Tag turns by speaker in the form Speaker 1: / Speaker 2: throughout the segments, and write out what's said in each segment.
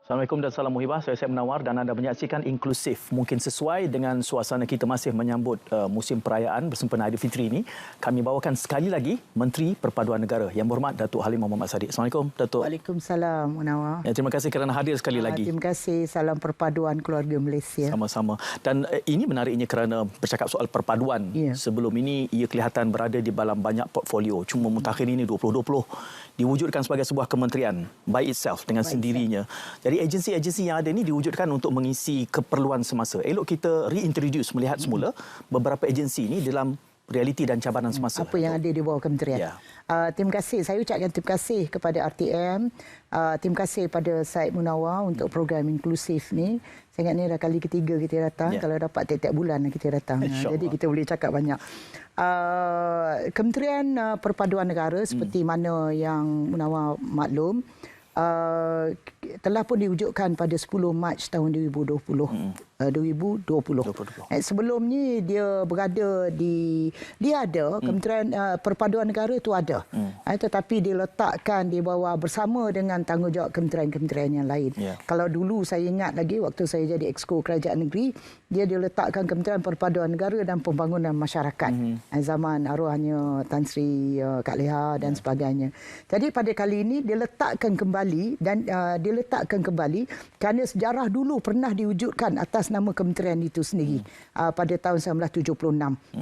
Speaker 1: Assalamualaikum dan salam muhibah. Saya Munawar dan anda menyaksikan Inklusif. Mungkin sesuai dengan suasana kita masih menyambut musim perayaan bersempena Aidilfitri ini, kami bawakan sekali lagi Menteri Perpaduan Negara Yang Berhormat Datuk Halimah Mohamad Sadiq. Assalamualaikum Datuk.
Speaker 2: Waalaikumsalam Munawar.
Speaker 1: Ya, terima kasih kerana hadir sekali lagi.
Speaker 2: Terima kasih. Salam perpaduan keluarga Malaysia.
Speaker 1: Sama-sama. Dan ini menariknya kerana bercakap soal perpaduan. Sebelum ini ia kelihatan berada di dalam banyak portfolio. Cuma mutakhir ini 2020 diwujudkan sebagai sebuah kementerian by itself dengan sendirinya. Jadi agensi-agensi yang ada ini diwujudkan untuk mengisi keperluan semasa. Elok kita reintroduce, melihat semula beberapa agensi ini dalam realiti dan cabaran semasa.
Speaker 2: Apa yang ada di bawah kementerian. Terima kasih. Saya ucapkan terima kasih kepada RTM. Terima kasih pada Syed Munawar untuk program inklusif ni. Saya ingat ni dah kali ketiga kita datang. Kalau dapat tiap-tiap bulan kita datang. Jadi kita boleh cakap banyak. Kementerian Perpaduan Negara seperti mana yang Munawar maklum, telah pun diwujudkan pada 10 Mac tahun 2020. Sebelum ni dia berada di Kementerian Perpaduan Negara itu ada. Tetapi diletakkan di bawah bersama dengan tanggungjawab kementerian-kementerian yang lain. Kalau dulu saya ingat lagi waktu saya jadi Exco Kerajaan Negeri, dia diletakkan Kementerian Perpaduan Negara dan Pembangunan Masyarakat. Zaman arwahnya Tan Sri Kak Leha dan sebagainya. Jadi pada kali ini diletakkan kembali dan diletakkan kembali kerana sejarah dulu pernah diwujudkan atas nama kementerian itu sendiri pada tahun 1976.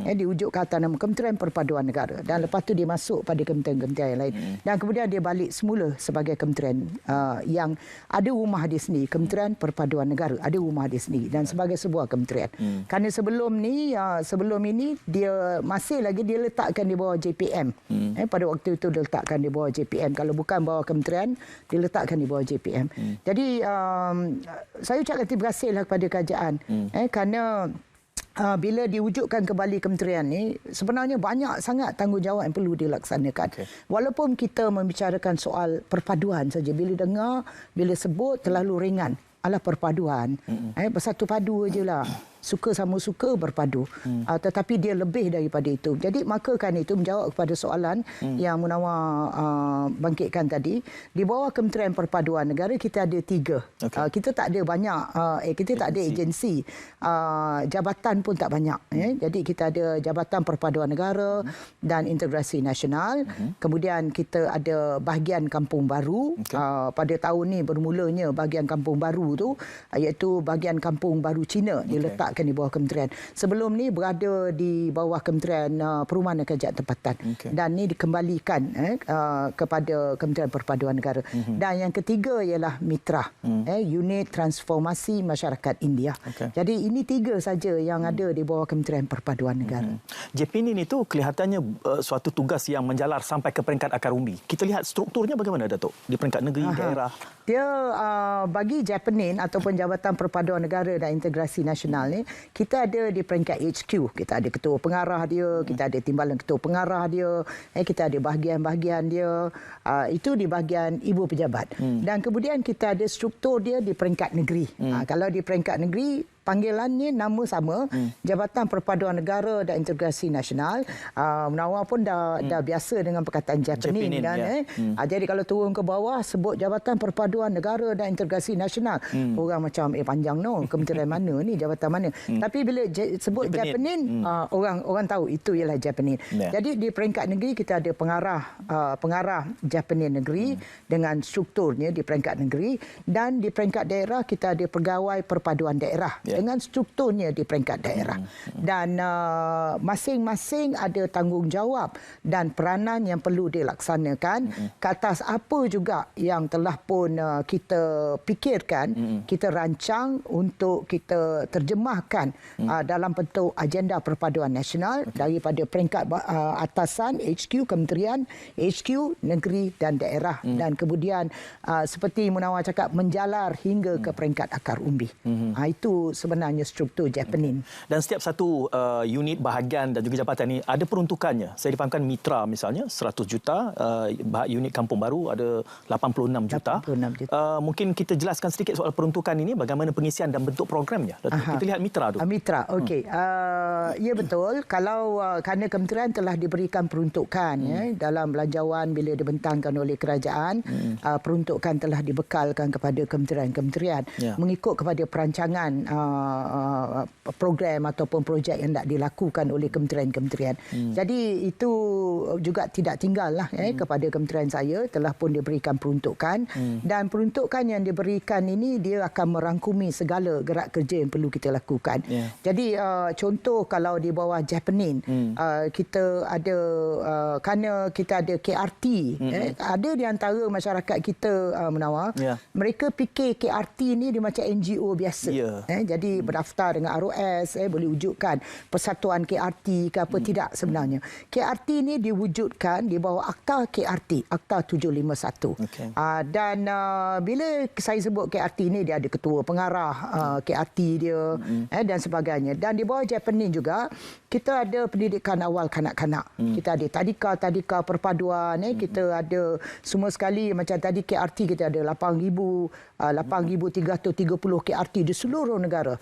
Speaker 2: Diwujudkan atas nama Kementerian Perpaduan Negara dan lepas tu dia masuk pada kementerian-kementerian yang lain. Dan kemudian dia balik semula sebagai kementerian yang ada rumah di sini, Kementerian Perpaduan Negara ada rumah di sini dan sebagai sebuah kementerian. Kerana sebelum ini dia masih lagi diletakkan di bawah JPM. Pada waktu itu diletakkan di bawah JPM. Kalau bukan bawah kementerian, diletakkan di bawah JPM. Jadi saya ucapkan terima kasihlah kepada kerajaan kerana bila diwujudkan kembali kementerian ni, sebenarnya banyak sangat tanggungjawab yang perlu dilaksanakan. Walaupun kita membicarakan soal perpaduan saja, bila sebut terlalu ringan. Alah perpaduan. Bersatu padu ajalah. Suka sama suka berpadu. Tetapi dia lebih daripada itu. Jadi maka kan itu menjawab kepada soalan yang Munawar bangkitkan tadi. Di bawah Kementerian Perpaduan Negara kita ada 3. Kita tak ada banyak. Kita tak ada agensi. Jabatan pun tak banyak. Jadi kita ada Jabatan Perpaduan Negara dan Integrasi Nasional. Kemudian kita ada bahagian Kampung Baru. Pada tahun ni bermulanya bahagian Kampung Baru tu, iaitu bahagian Kampung Baru Cina diletak di bawah kementerian. Sebelum ni berada di bawah Kementerian Perumahan dan Kerajaan Tempatan. Dan ni dikembalikan kepada Kementerian Perpaduan Negara. Dan yang ketiga ialah Mitra, Unit Transformasi Masyarakat India. Jadi ini 3 saja yang ada di bawah Kementerian Perpaduan Negara.
Speaker 1: JPNIN itu kelihatannya suatu tugas yang menjalar sampai ke peringkat akar umbi. Kita lihat strukturnya bagaimana, Datuk? Di peringkat negeri, daerah.
Speaker 2: Dia bagi JPNIN ataupun Jabatan Perpaduan Negara dan Integrasi Nasional ni, kita ada di peringkat HQ. Kita ada ketua pengarah dia, kita ada timbalan ketua pengarah dia, kita ada bahagian-bahagian dia. Itu di bahagian ibu pejabat. Dan kemudian kita ada struktur dia di peringkat negeri. Kalau di peringkat negeri, panggilannya nama sama, Jabatan Perpaduan Negara dan Integrasi Nasional. Munawar pun dah biasa dengan perkataan JPNIN kan. Jadi kalau turun ke bawah sebut Jabatan Perpaduan Negara dan Integrasi Nasional, orang macam panjang kementerian mana ni, jabatan mana. Tapi bila sebut JPNIN, orang tahu itu ialah JPNIN. Jadi di peringkat negeri kita ada pengarah JPNIN negeri dengan strukturnya di peringkat negeri, dan di peringkat daerah kita ada pegawai perpaduan daerah dengan strukturnya di peringkat daerah. Dan masing-masing ada tanggungjawab dan peranan yang perlu dilaksanakan ke atas apa juga yang telah pun kita fikirkan, kita rancang untuk kita terjemahkan dalam bentuk agenda perpaduan nasional daripada peringkat atasan HQ kementerian, HQ negeri dan daerah, dan kemudian seperti Munawar cakap menjalar hingga ke peringkat akar umbi. Itu sebenarnya struktur Japanin.
Speaker 1: Dan setiap satu unit bahagian dan juga jabatan ini ada peruntukannya. Saya difahamkan mitra misalnya 100 juta, unit Kampung Baru ada 86 juta.
Speaker 2: 86 juta.
Speaker 1: Mungkin kita jelaskan sedikit soal peruntukan ini, bagaimana pengisian dan bentuk programnya. Kita lihat mitra tu.
Speaker 2: Mitra, okey. Ya betul. Kalau kerana kementerian telah diberikan peruntukan dalam belanjawan bila dibentangkan oleh kerajaan, peruntukan telah dibekalkan kepada kementerian-kementerian mengikut kepada perancangan program ataupun projek yang nak dilakukan oleh kementerian-kementerian. Jadi itu juga tidak tinggallah kepada kementerian saya, telah pun diberikan peruntukan dan peruntukan yang diberikan ini dia akan merangkumi segala gerak kerja yang perlu kita lakukan. Jadi contoh kalau di bawah Japanin kita ada kerana kita ada KRT, ada di antara masyarakat kita Munawar, mereka fikir KRT ni dia macam NGO biasa. Jadi berdaftar dengan ROS, boleh wujudkan persatuan KRT ke apa, tidak sebenarnya. KRT ni diwujudkan di bawah Akta KRT, Akta 751. Dan bila saya sebut KRT ni, dia ada ketua pengarah KRT dia dan sebagainya. Dan di bawah Japanin juga kita ada pendidikan awal kanak-kanak. Kita ada tadika perpaduan, kita ada semua sekali macam tadi KRT kita ada 8,330 KRT di seluruh negara,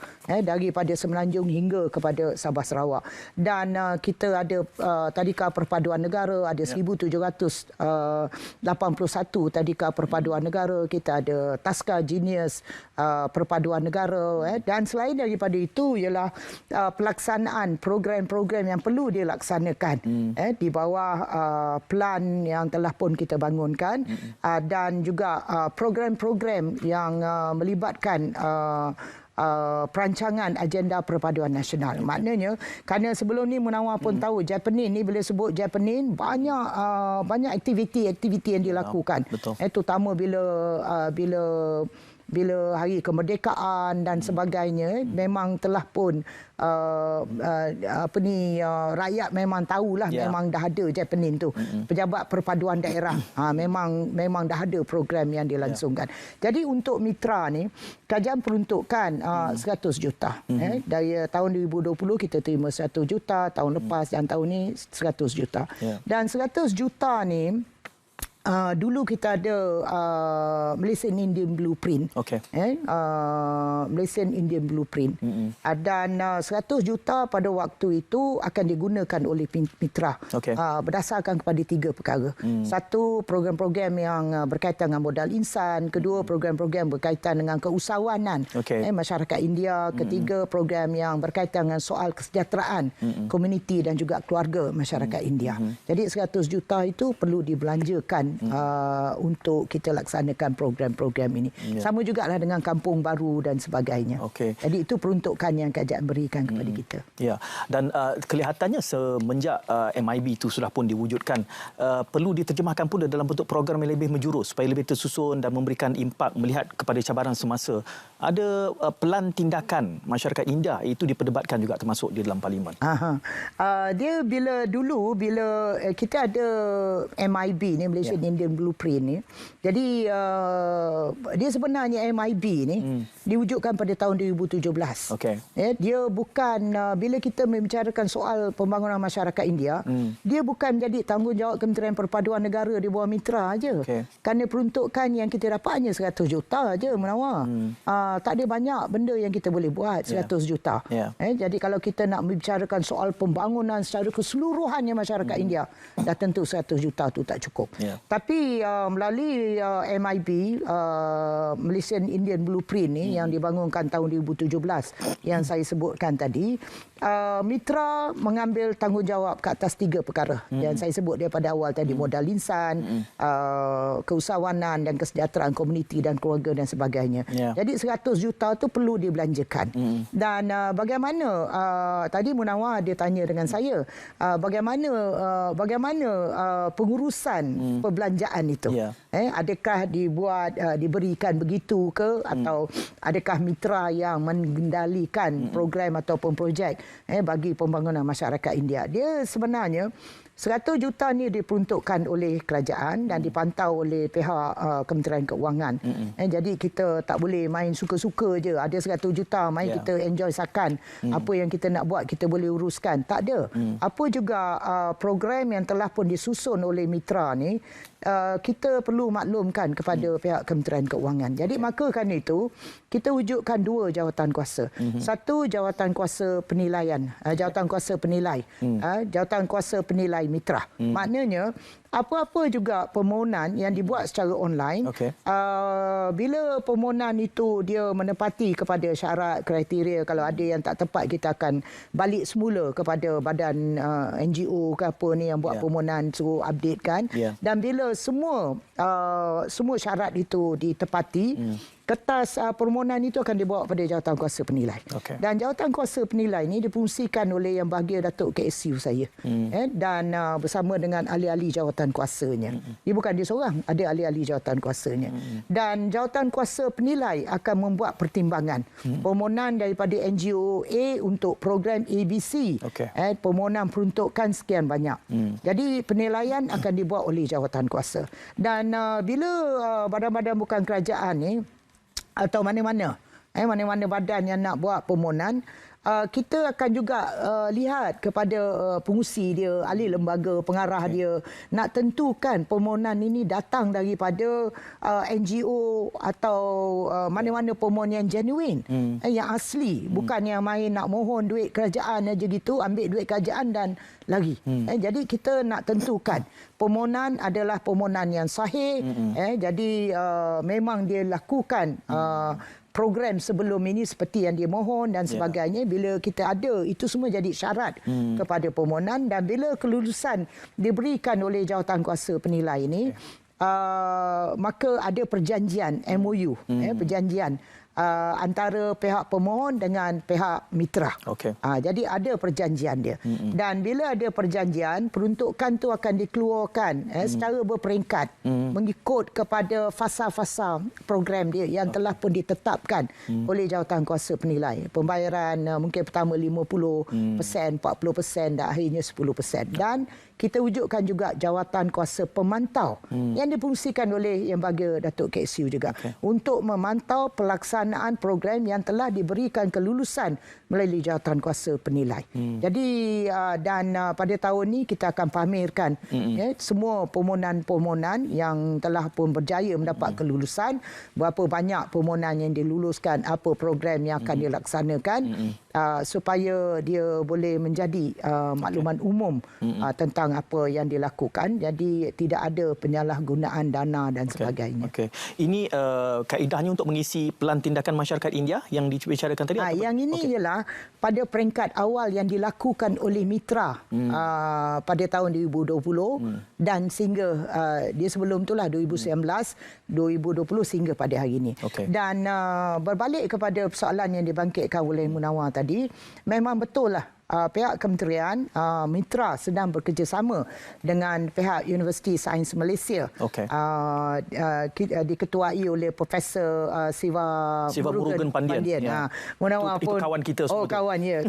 Speaker 2: daripada Semenanjung hingga kepada Sabah Sarawak. Dan kita ada tadika perpaduan negara, ada 1,781 tadika perpaduan negara, kita ada taska genius perpaduan negara, dan selain daripada itu ialah pelaksanaan program-program yang perlu dilaksanakan di bawah plan yang telah pun kita bangunkan, dan juga program-program yang melibatkan perancangan agenda perpaduan nasional. Maknanya kerana sebelum ni Munawar pun tahu Japanin ni, bila sebut Japanin banyak aktiviti yang dilakukan. Terutama bila hari kemerdekaan dan sebagainya, memang telah pun rakyat memang tahulah, memang dah ada Japanin tu. Pejabat perpaduan daerah memang dah ada program yang dilangsungkan. Jadi untuk mitra ni, kerajaan peruntukkan 100 juta. Dari tahun 2020 kita terima 100 juta, tahun lepas dan tahun ni 100 juta. Dan 100 juta ni dulu kita ada Malaysian Indian Blueprint. Malaysian Indian Blueprint. Dan 100 juta pada waktu itu akan digunakan oleh mitra berdasarkan kepada 3 perkara. Satu, program-program yang berkaitan dengan modal insan. Kedua, program-program berkaitan dengan keusahawanan masyarakat India. Ketiga, program yang berkaitan dengan soal kesejahteraan komuniti dan juga keluarga masyarakat India. Jadi 100 juta itu perlu dibelanjakan untuk kita laksanakan program-program ini. Sama jugalah dengan Kampung Baru dan sebagainya. Jadi itu peruntukan yang kerajaan berikan kepada kita.
Speaker 1: Dan kelihatannya semenjak MIB itu sudah pun diwujudkan, perlu diterjemahkan pula dalam bentuk program yang lebih menjurus supaya lebih tersusun dan memberikan impak melihat kepada cabaran semasa. Ada pelan tindakan masyarakat India itu diperdebatkan juga termasuk di dalam parlimen.
Speaker 2: Dia bila kita ada MIB ni, Malaysian Indian Blueprint ni. Jadi dia sebenarnya MIB ni diwujudkan pada tahun 2017. Dia bukan bila kita membicarakan soal pembangunan masyarakat India, dia bukan menjadi tanggungjawab Kementerian Perpaduan Negara di bawah mitra aja. Kerana peruntukan yang kita dapat hanya 100 juta aja, Munawar. Tak ada banyak benda yang kita boleh buat 100 juta. Jadi kalau kita nak membicarakan soal pembangunan secara keseluruhannya masyarakat India, dah tentu 100 juta tu tak cukup. Tapi melalui MIB, Malaysian Indian Blueprint ni yang dibangunkan tahun 2017 yang saya sebutkan tadi, mitra mengambil tanggungjawab ke atas 3 perkara yang saya sebut daripada awal tadi, modal insan, keusahawanan dan kesejahteraan komuniti dan keluarga dan sebagainya. Jadi 100 juta tu perlu dibelanjakan. Dan bagaimana tadi Munawar dia tanya dengan saya, bagaimana pengurusan perbelanjaan itu. Adakah diberikan begitu ke, atau adakah mitra yang mengendalikan program ataupun projek bagi pembangunan masyarakat India? Dia sebenarnya 100 juta ni diperuntukkan oleh kerajaan dan dipantau oleh pihak Kementerian Keuangan. Jadi kita tak boleh main suka-suka je. Ada 100 juta, main kita enjoy sakan. Apa yang kita nak buat, kita boleh uruskan. Tak ada. Apa juga program yang telah pun disusun oleh mitra ni, kita perlu maklumkan kepada pihak Kementerian Keuangan. Jadi maka kerana itu, kita wujudkan 2 jawatan kuasa. Satu, jawatan kuasa penilaian, jawatan kuasa penilai, jawatan kuasa penilai mitra. Maknanya, apa-apa juga permohonan yang dibuat secara online, bila permohonan itu dia menepati kepada syarat kriteria, kalau ada yang tak tepat, kita akan balik semula kepada badan NGO ke apa ni yang buat permohonan, suruh update kan. Dan bila semua syarat itu ditepati, kertas permohonan itu akan dibawa pada jawatan kuasa penilai. Dan jawatan kuasa penilai ini difungsikan oleh Yang Bahagia Datuk KSU saya. Dan bersama dengan ahli-ahli jawatan kuasanya. Dia bukan dia seorang, ada ahli-ahli jawatan kuasanya. Dan jawatan kuasa penilai akan membuat pertimbangan. Permohonan daripada NGO A untuk program ABC. Permohonan peruntukan sekian banyak. Jadi penilaian akan dibuat oleh jawatan kuasa. Dan bila badan-badan bukan kerajaan ni, atau mana-mana badan yang nak buat permohonan, kita akan juga lihat kepada pengurusi dia, ahli lembaga, pengarah dia, nak tentukan permohonan ini datang daripada NGO atau mana-mana permohon yang genuine, yang asli, bukan yang main nak mohon duit kerajaan aja gitu, ambil duit kerajaan dan lari. Jadi kita nak tentukan permohonan adalah permohonan yang sahih. Jadi memang dia lakukan program sebelum ini seperti yang dia mohon dan sebagainya. Bila kita ada, itu semua jadi syarat kepada permohonan. Dan bila kelulusan diberikan oleh jawatan kuasa penilai ini, maka ada perjanjian MOU, perjanjian antara pihak pemohon dengan pihak mitra. Jadi ada perjanjian dia. Dan bila ada perjanjian, peruntukan tu akan dikeluarkan secara berperingkat mengikut kepada fasa-fasa program dia yang telah pun ditetapkan oleh jawatan kuasa penilai. Pembayaran mungkin pertama 50%, 40% dan akhirnya 10%. Dan kita wujudkan juga jawatan kuasa pemantau yang difungsikan oleh Yang Bahagia Datuk KSU juga untuk memantau pelaksanaan program yang telah diberikan kelulusan melalui jawatan kuasa penilai. Jadi dan pada tahun ini kita akan pamerkan semua permohonan-permohonan yang telah pun berjaya mendapat kelulusan, berapa banyak permohonan yang diluluskan, apa program yang akan dilaksanakan, supaya dia boleh menjadi makluman umum tentang apa yang dilakukan. Jadi tidak ada penyalahgunaan dana dan sebagainya.
Speaker 1: Ini kaedahnya untuk mengisi pelan tindakan masyarakat India yang dibicarakan tadi?
Speaker 2: Yang ini ialah pada peringkat awal yang dilakukan oleh mitra pada tahun 2020 dan sehingga dia sebelum itulah 2019, 2020 sehingga pada hari ini. Dan berbalik kepada persoalan yang dibangkitkan oleh Munawar tadi, memang betul lah pihak kementerian mitra sedang bekerjasama dengan pihak Universiti Sains Malaysia, diketuai oleh Profesor Siva Murugan Pandian. Munawar pun
Speaker 1: kawan kita semua.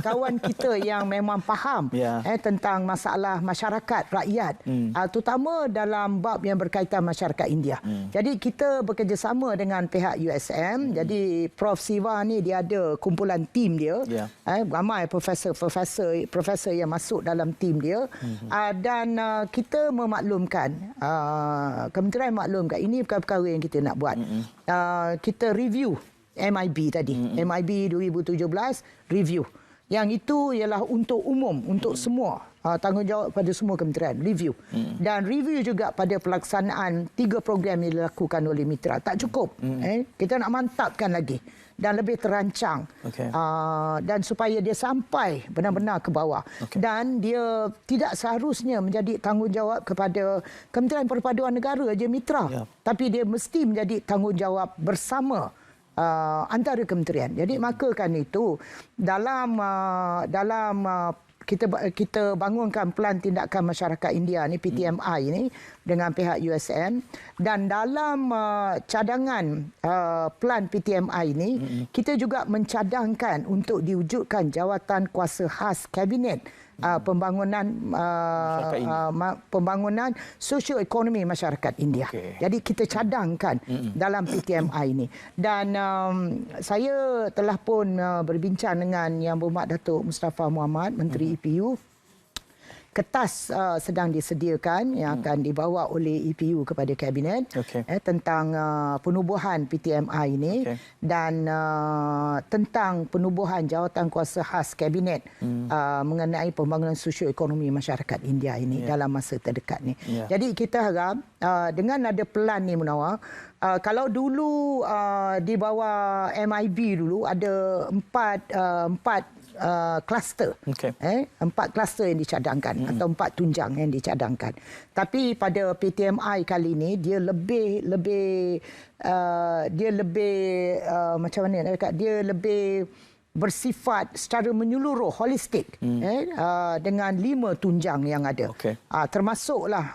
Speaker 2: Kawan kita yang memang faham tentang masalah masyarakat rakyat, terutama dalam bab yang berkaitan masyarakat India. Jadi kita bekerjasama dengan pihak USM. Jadi Prof Siva ni dia ada kumpulan tim dia, ramai profesor yang masuk dalam tim dia, dan kita memaklumkan, kementerian maklumkan ini perkara-perkara yang kita nak buat. Kita review MIB tadi, MIB 2017 review. Yang itu ialah untuk umum, untuk semua, tanggungjawab pada semua kementerian, review. Dan review juga pada pelaksanaan 3 program yang dilakukan oleh mitra. Tak cukup. Kita nak mantapkan lagi dan lebih terancang, dan supaya dia sampai benar-benar ke bawah. Dan dia tidak seharusnya menjadi tanggungjawab kepada Kementerian Perpaduan Negara je mitra, tapi dia mesti menjadi tanggungjawab bersama antara kementerian. Jadi maka kan itu dalam kita bangunkan pelan tindakan masyarakat India ni, PTMI ni, dengan pihak USM, dan dalam cadangan pelan PTMI ni kita juga mencadangkan untuk diwujudkan jawatan kuasa khas kabinet pembangunan sosioekonomi masyarakat India. Jadi kita cadangkan dalam PTMI ini. Dan saya telah pun berbincang dengan Yang Berhormat Datuk Mustafa Mohamed, Menteri EPU. Kertas sedang disediakan yang akan dibawa oleh EPU kepada Kabinet tentang penubuhan PTMI ini dan tentang penubuhan jawatan kuasa khas Kabinet mengenai pembangunan sosioekonomi masyarakat India ini dalam masa terdekat ni. Jadi kita harap dengan ada pelan ni Munawar, kalau dulu di bawah MIB dulu ada empat kluster. 4 kluster yang dicadangkan atau 4 tunjang yang dicadangkan. Tapi pada PTMI kali ini dia lebih macam mana nak kata, dia lebih bersifat secara menyeluruh, holistik, dengan 5 tunjang yang ada. Termasuklah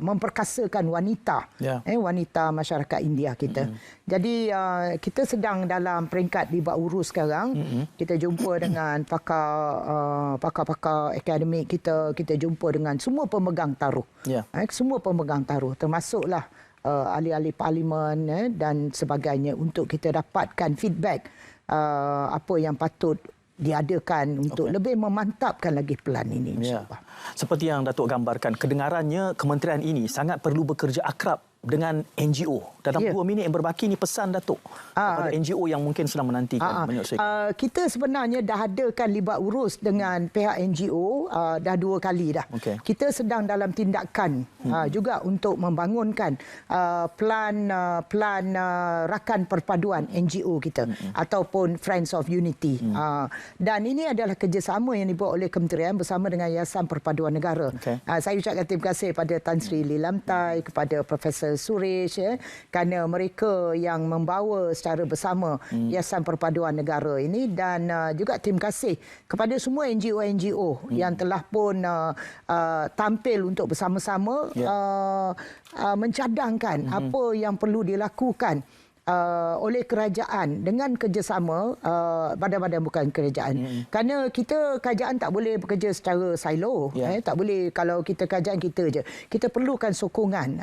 Speaker 2: memperkasakan wanita, wanita masyarakat India kita. Jadi kita sedang dalam peringkat libat urus sekarang. Kita jumpa dengan pakar-pakar akademik kita, kita jumpa dengan semua pemegang taruh. Semua pemegang taruh, termasuklah ahli-ahli parlimen dan sebagainya, untuk kita dapatkan feedback apa yang patut diadakan untuk lebih memantapkan lagi pelan ini, insyaAllah.
Speaker 1: Seperti yang Datuk gambarkan, kedengarannya kementerian ini sangat perlu bekerja akrab dengan NGO. Dalam 2 minit yang berbaki ini pesan Datuk kepada NGO yang mungkin sedang menantikan menyaksikan.
Speaker 2: Kita sebenarnya dah adakan libat urus dengan pihak NGO dah 2 kali dah. Kita sedang dalam tindakan juga untuk membangunkan plan rakan perpaduan NGO kita ataupun Friends of Unity. Dan ini adalah kerjasama yang dibuat oleh kementerian bersama dengan Yayasan Perpaduan Negara. Saya ucapkan terima kasih kepada Tan Sri Lilamtai, kepada Profesor Suresh, kerana mereka yang membawa secara bersama Yayasan Perpaduan Negara ini, dan juga terima kasih kepada semua NGO-NGO yang telah pun tampil untuk bersama-sama mencadangkan apa yang perlu dilakukan oleh kerajaan dengan kerjasama badan-badan bukan kerajaan. Kerana kita kerajaan tak boleh bekerja secara silo. Tak boleh kalau kita kerajaan kita je. Kita perlukan sokongan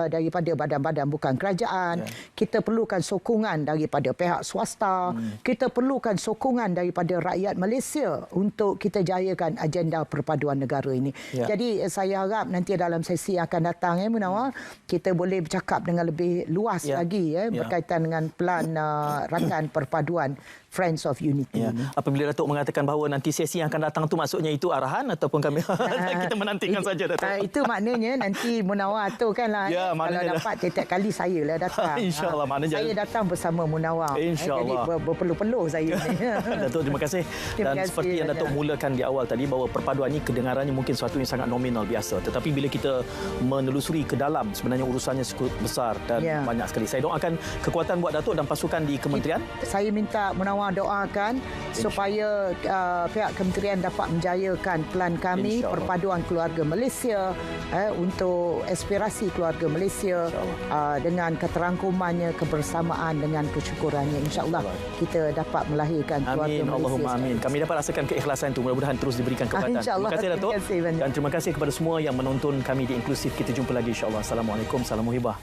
Speaker 2: daripada badan-badan bukan kerajaan. Kita perlukan sokongan daripada pihak swasta. Kita perlukan sokongan daripada rakyat Malaysia untuk kita jayakan agenda perpaduan negara ini. Jadi saya harap nanti dalam sesi akan datang Munawar, kita boleh bercakap dengan lebih luas lagi berkaitan dengan plan rakan perpaduan Friends of Unity.
Speaker 1: Apabila Datuk mengatakan bahawa nanti sesi yang akan datang tu maksudnya itu arahan ataupun kami kita menantikan saja Datuk.
Speaker 2: Itu maknanya nanti Munawar tu kanlah kalau dapat setiap kali saya lah datang.
Speaker 1: InsyaAllah maknanya
Speaker 2: saya datang bersama Munawar.
Speaker 1: InsyaAllah.
Speaker 2: Jadi berpeluh-peluh saya ni.
Speaker 1: Datuk terima kasih. Dan seperti yang Datuk mulakan di awal tadi bahawa perpaduan ini kedengarannya mungkin sesuatu yang sangat nominal biasa, tetapi bila kita menelusuri ke dalam sebenarnya urusannya cukup besar dan banyak sekali. Saya doakan kekuatan buat Datuk dan pasukan di kementerian.
Speaker 2: Saya minta Munawar doakan supaya pihak kementerian dapat menjayakan plan kami perpaduan keluarga Malaysia untuk aspirasi keluarga Malaysia dengan keterangkumannya, kebersamaan dengan kesyukurannya. InsyaAllah kita dapat melahirkan keluarga Malaysia.
Speaker 1: Allahumma amin. Kami dapat rasakan keikhlasan itu. Mudah-mudahan terus diberikan kekuatan. Terima kasih Datuk. Dan terima kasih kepada semua yang menonton kami di Inklusif. Kita jumpa lagi insyaAllah. Assalamualaikum. Salam muhibah.